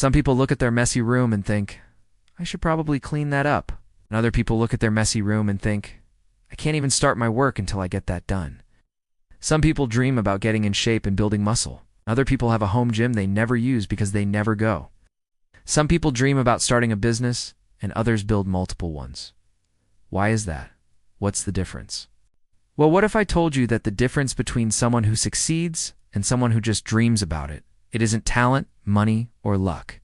Some people look at their messy room and think, I should probably clean that up. And other people look at their messy room and think, I can't even start my work until I get that done. Some people dream about getting in shape and building muscle. Other people have a home gym they never use because they never go. Some people dream about starting a business, and others build multiple ones. Why is that? What's the difference? Well, what if I told you that the difference between someone who succeeds and someone who just dreams about it, it isn't talent, money, or luck.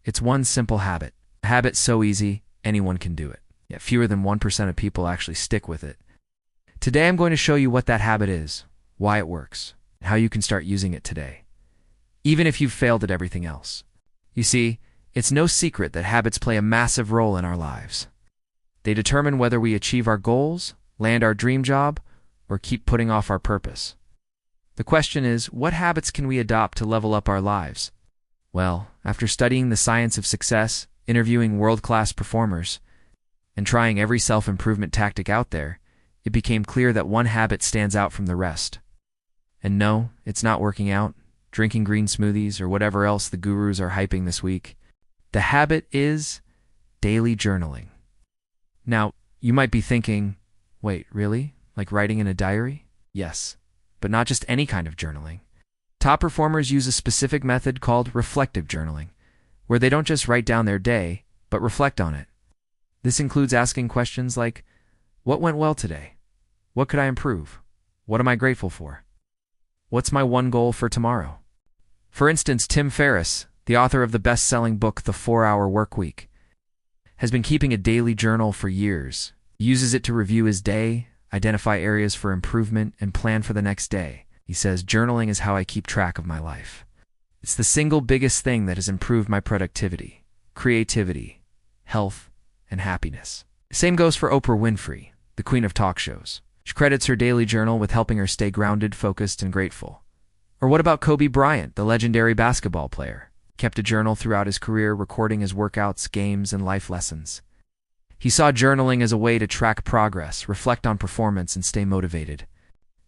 It's one simple habit. A habit so easy, anyone can do it. Yet fewer than 1% of people actually stick with it. Today I'm going to show you what that habit is, why it works, and how you can start using it today, even if you've failed at everything else. You see, it's no secret that habits play a massive role in our lives. They determine whether we achieve our goals, land our dream job, or keep putting off our purpose. The question is, what habits can we adopt to level up our lives? Well, after studying the science of success, interviewing world-class performers, and trying every self-improvement tactic out there, it became clear that one habit stands out from the rest. And no, it's not working out, drinking green smoothies, or whatever else the gurus are hyping this week. The habit is daily journaling. Now, you might be thinking, wait, really? Like writing in a diary? Yes, but not just any kind of journaling. Top performers use a specific method called reflective journaling, where they don't just write down their day, but reflect on it. This includes asking questions like, what went well today? What could I improve? What am I grateful for? What's my one goal for tomorrow? For instance, Tim Ferriss, the author of the best-selling book The 4-Hour Workweek, has been keeping a daily journal for years. He uses it to review his day, identify areas for improvement, and plan for the next day. He says, journaling is how I keep track of my life. It's the single biggest thing that has improved my productivity, creativity, health, and happiness. Same goes for Oprah Winfrey, the queen of talk shows. She credits her daily journal with helping her stay grounded, focused, and grateful. Or what about Kobe Bryant, the legendary basketball player? He kept a journal throughout his career, recording his workouts, games, and life lessons. He saw journaling as a way to track progress, reflect on performance, and stay motivated.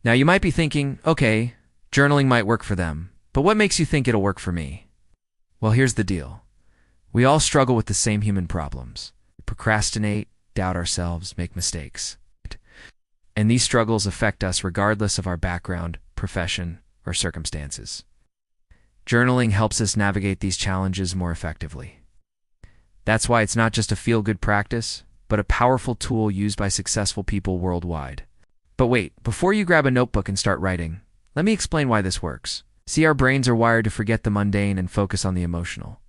Now you might be thinking, okay, journaling might work for them, but what makes you think it'll work for me? Well, here's the deal. We all struggle with the same human problems. We procrastinate, doubt ourselves, make mistakes. And these struggles affect us regardless of our background, profession, or circumstances. Journaling helps us navigate these challenges more effectively. That's why it's not just a feel-good practice, but a powerful tool used by successful people worldwide. But wait, before you grab a notebook and start writing, let me explain why this works. See, our brains are wired to forget the mundane and focus on the emotional.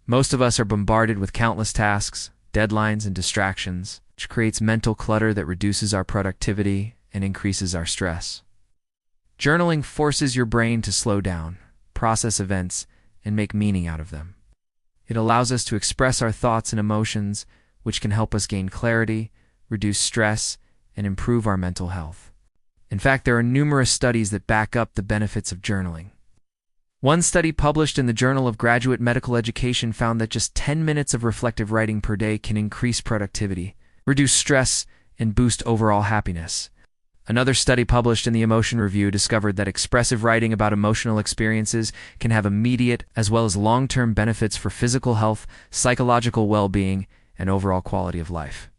Most of us are bombarded with countless tasks, deadlines, and distractions, which creates mental clutter that reduces our productivity and increases our stress. Journaling forces your brain to slow down, process events, and make meaning out of them. It allows us to express our thoughts and emotions, which can help us gain clarity, reduce stress, and improve our mental health. In fact, there are numerous studies that back up the benefits of journaling. One study published in the Journal of Graduate Medical Education found that just 10 minutes of reflective writing per day can increase productivity, reduce stress, and boost overall happiness. Another study published in the Emotion Review discovered that expressive writing about emotional experiences can have immediate as well as long-term benefits for physical health, psychological well-being, and overall quality of life.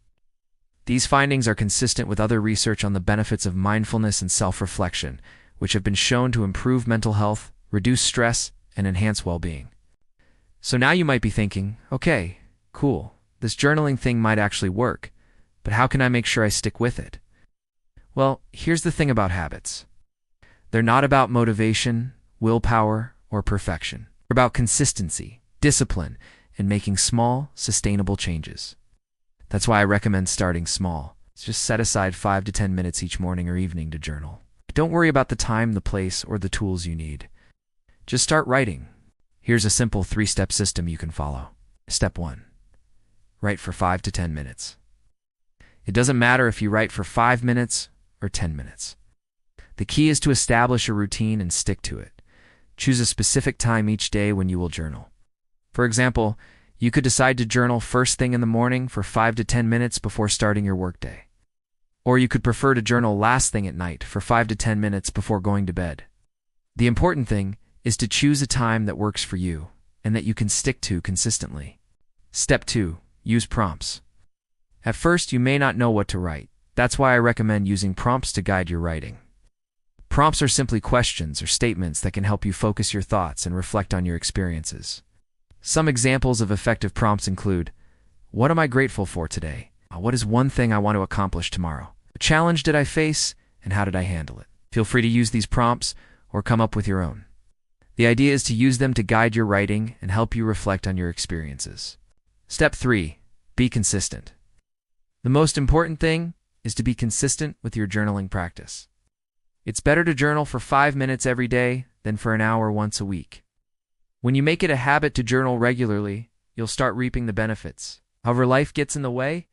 These findings are consistent with other research on the benefits of mindfulness and self-reflection, which have been shown to improve mental health, reduce stress, and enhance well-being. So now you might be thinking, okay, cool, this journaling thing might actually work, but how can I make sure I stick with it? Well, here's the thing about habits. They're not about motivation, willpower, or perfection. They're about consistency, discipline, and making small, sustainable changes. That's why I recommend starting small. Just set aside 5 to 10 minutes each morning or evening to journal. Don't worry about the time, the place, or the tools you need. Just start writing. Here's a simple 3-step system you can follow. Step 1. Write for 5 to 10 minutes. It doesn't matter if you write for 5 minutes or 10 minutes. The key is to establish a routine and stick to it. Choose a specific time each day when you will journal. For example, you could decide to journal first thing in the morning for 5 to 10 minutes before starting your workday. Or you could prefer to journal last thing at night for 5 to 10 minutes before going to bed. The important thing is to choose a time that works for you and that you can stick to consistently. Step 2. Use prompts. At first, you may not know what to write. That's why I recommend using prompts to guide your writing. Prompts are simply questions or statements that can help you focus your thoughts and reflect on your experiences. Some examples of effective prompts include, what am I grateful for today? What is one thing I want to accomplish tomorrow? What challenge did I face, and how did I handle it? Feel free to use these prompts or come up with your own. The idea is to use them to guide your writing and help you reflect on your experiences. Step 3. Be consistent. The most important thing is to be consistent with your journaling practice. It's better to journal for 5 minutes every day than for an hour once a week. When you make it a habit to journal regularly, you'll start reaping the benefits. However, life gets in the way,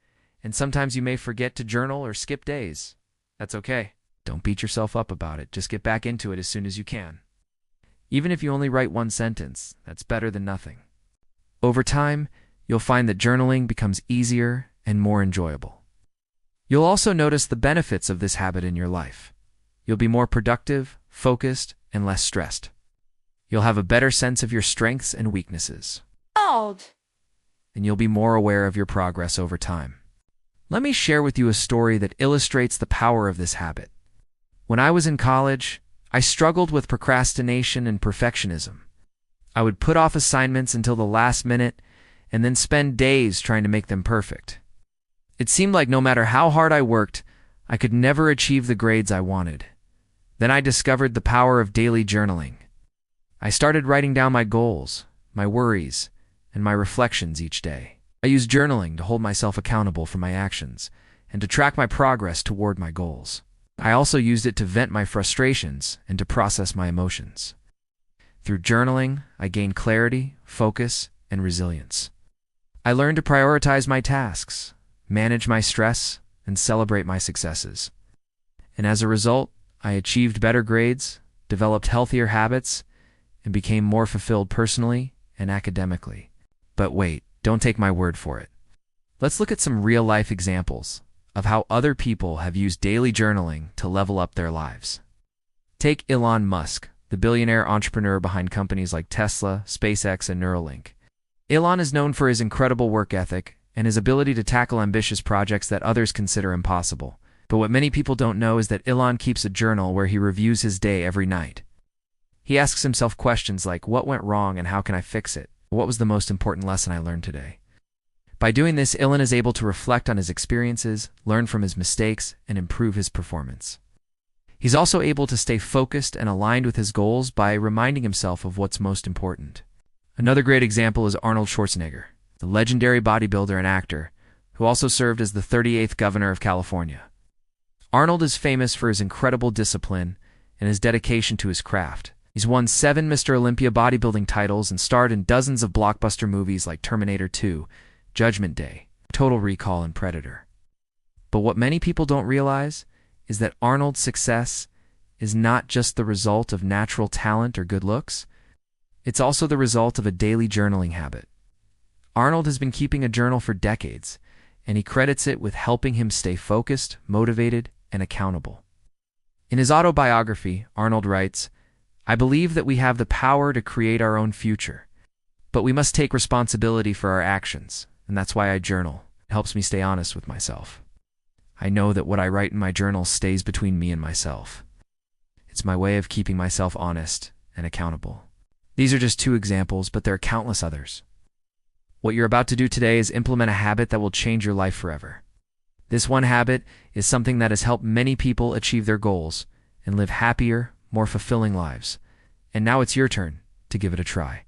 and sometimes you may forget to journal or skip days. That's okay. Don't beat yourself up about it. Just get back into it as soon as you can. Even if you only write one sentence, that's better than nothing. Over time, you'll find that journaling becomes easier and more enjoyable. You'll also notice the benefits of this habit in your life. You'll be more productive, focused, and less stressed. You'll have a better sense of your strengths and weaknesses. And you'll be more aware of your progress over time. Let me share with you a story that illustrates the power of this habit. When I was in college, I struggled with procrastination and perfectionism. I would put off assignments until the last minute and then spend days trying to make them perfect. It seemed like no matter how hard I worked, I could never achieve the grades I wanted. Then I discovered the power of daily journaling. I started writing down my goals, my worries, and my reflections each day. I used journaling to hold myself accountable for my actions and to track my progress toward my goals. I also used it to vent my frustrations and to process my emotions. Through journaling, I gained clarity, focus, and resilience. I learned to prioritize my tasks, manage my stress, and celebrate my successes. And as a result, I achieved better grades, developed healthier habits, and became more fulfilled personally and academically. But wait, don't take my word for it. Let's look at some real-life examples of how other people have used daily journaling to level up their lives. Take Elon Musk, the billionaire entrepreneur behind companies like Tesla, SpaceX, and Neuralink. Elon is known for his incredible work ethic and his ability to tackle ambitious projects that others consider impossible. But what many people don't know is that Elon keeps a journal where he reviews his day every night. He asks himself questions like, what went wrong and how can I fix it? What was the most important lesson I learned today? By doing this, Elon is able to reflect on his experiences, learn from his mistakes, and improve his performance. He's also able to stay focused and aligned with his goals by reminding himself of what's most important. Another great example is Arnold Schwarzenegger, the legendary bodybuilder and actor, who also served as the 38th governor of California. Arnold is famous for his incredible discipline and his dedication to his craft. He's won 7 Mr. Olympia bodybuilding titles and starred in dozens of blockbuster movies like Terminator 2, Judgment Day, Total Recall, and Predator. But what many people don't realize is that Arnold's success is not just the result of natural talent or good looks. It's also the result of a daily journaling habit. Arnold has been keeping a journal for decades, and he credits it with helping him stay focused, motivated, and accountable. In his autobiography, Arnold writes, "I believe that we have the power to create our own future, but we must take responsibility for our actions, and that's why I journal. It helps me stay honest with myself. I know that what I write in my journal stays between me and myself. It's my way of keeping myself honest and accountable." These are just 2 examples, but there are countless others. What you're about to do today is implement a habit that will change your life forever. This one habit is something that has helped many people achieve their goals and live happier, more fulfilling lives. And now it's your turn to give it a try.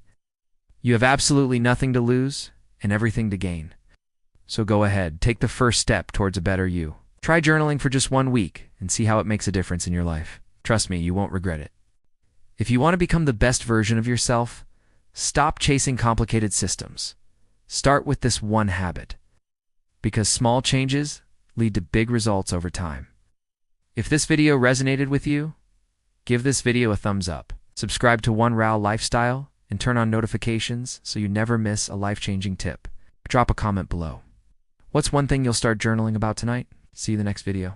You have absolutely nothing to lose and everything to gain. So go ahead, take the first step towards a better you. Try journaling for just 1 week and see how it makes a difference in your life. Trust me, you won't regret it. If you want to become the best version of yourself, stop chasing complicated systems. Start with this one habit, because small changes lead to big results over time. If this video resonated with you, give this video a thumbs up. Subscribe to One Rao Lifestyle and turn on notifications so you never miss a life-changing tip. Drop a comment below. What's one thing you'll start journaling about tonight? See you in the next video.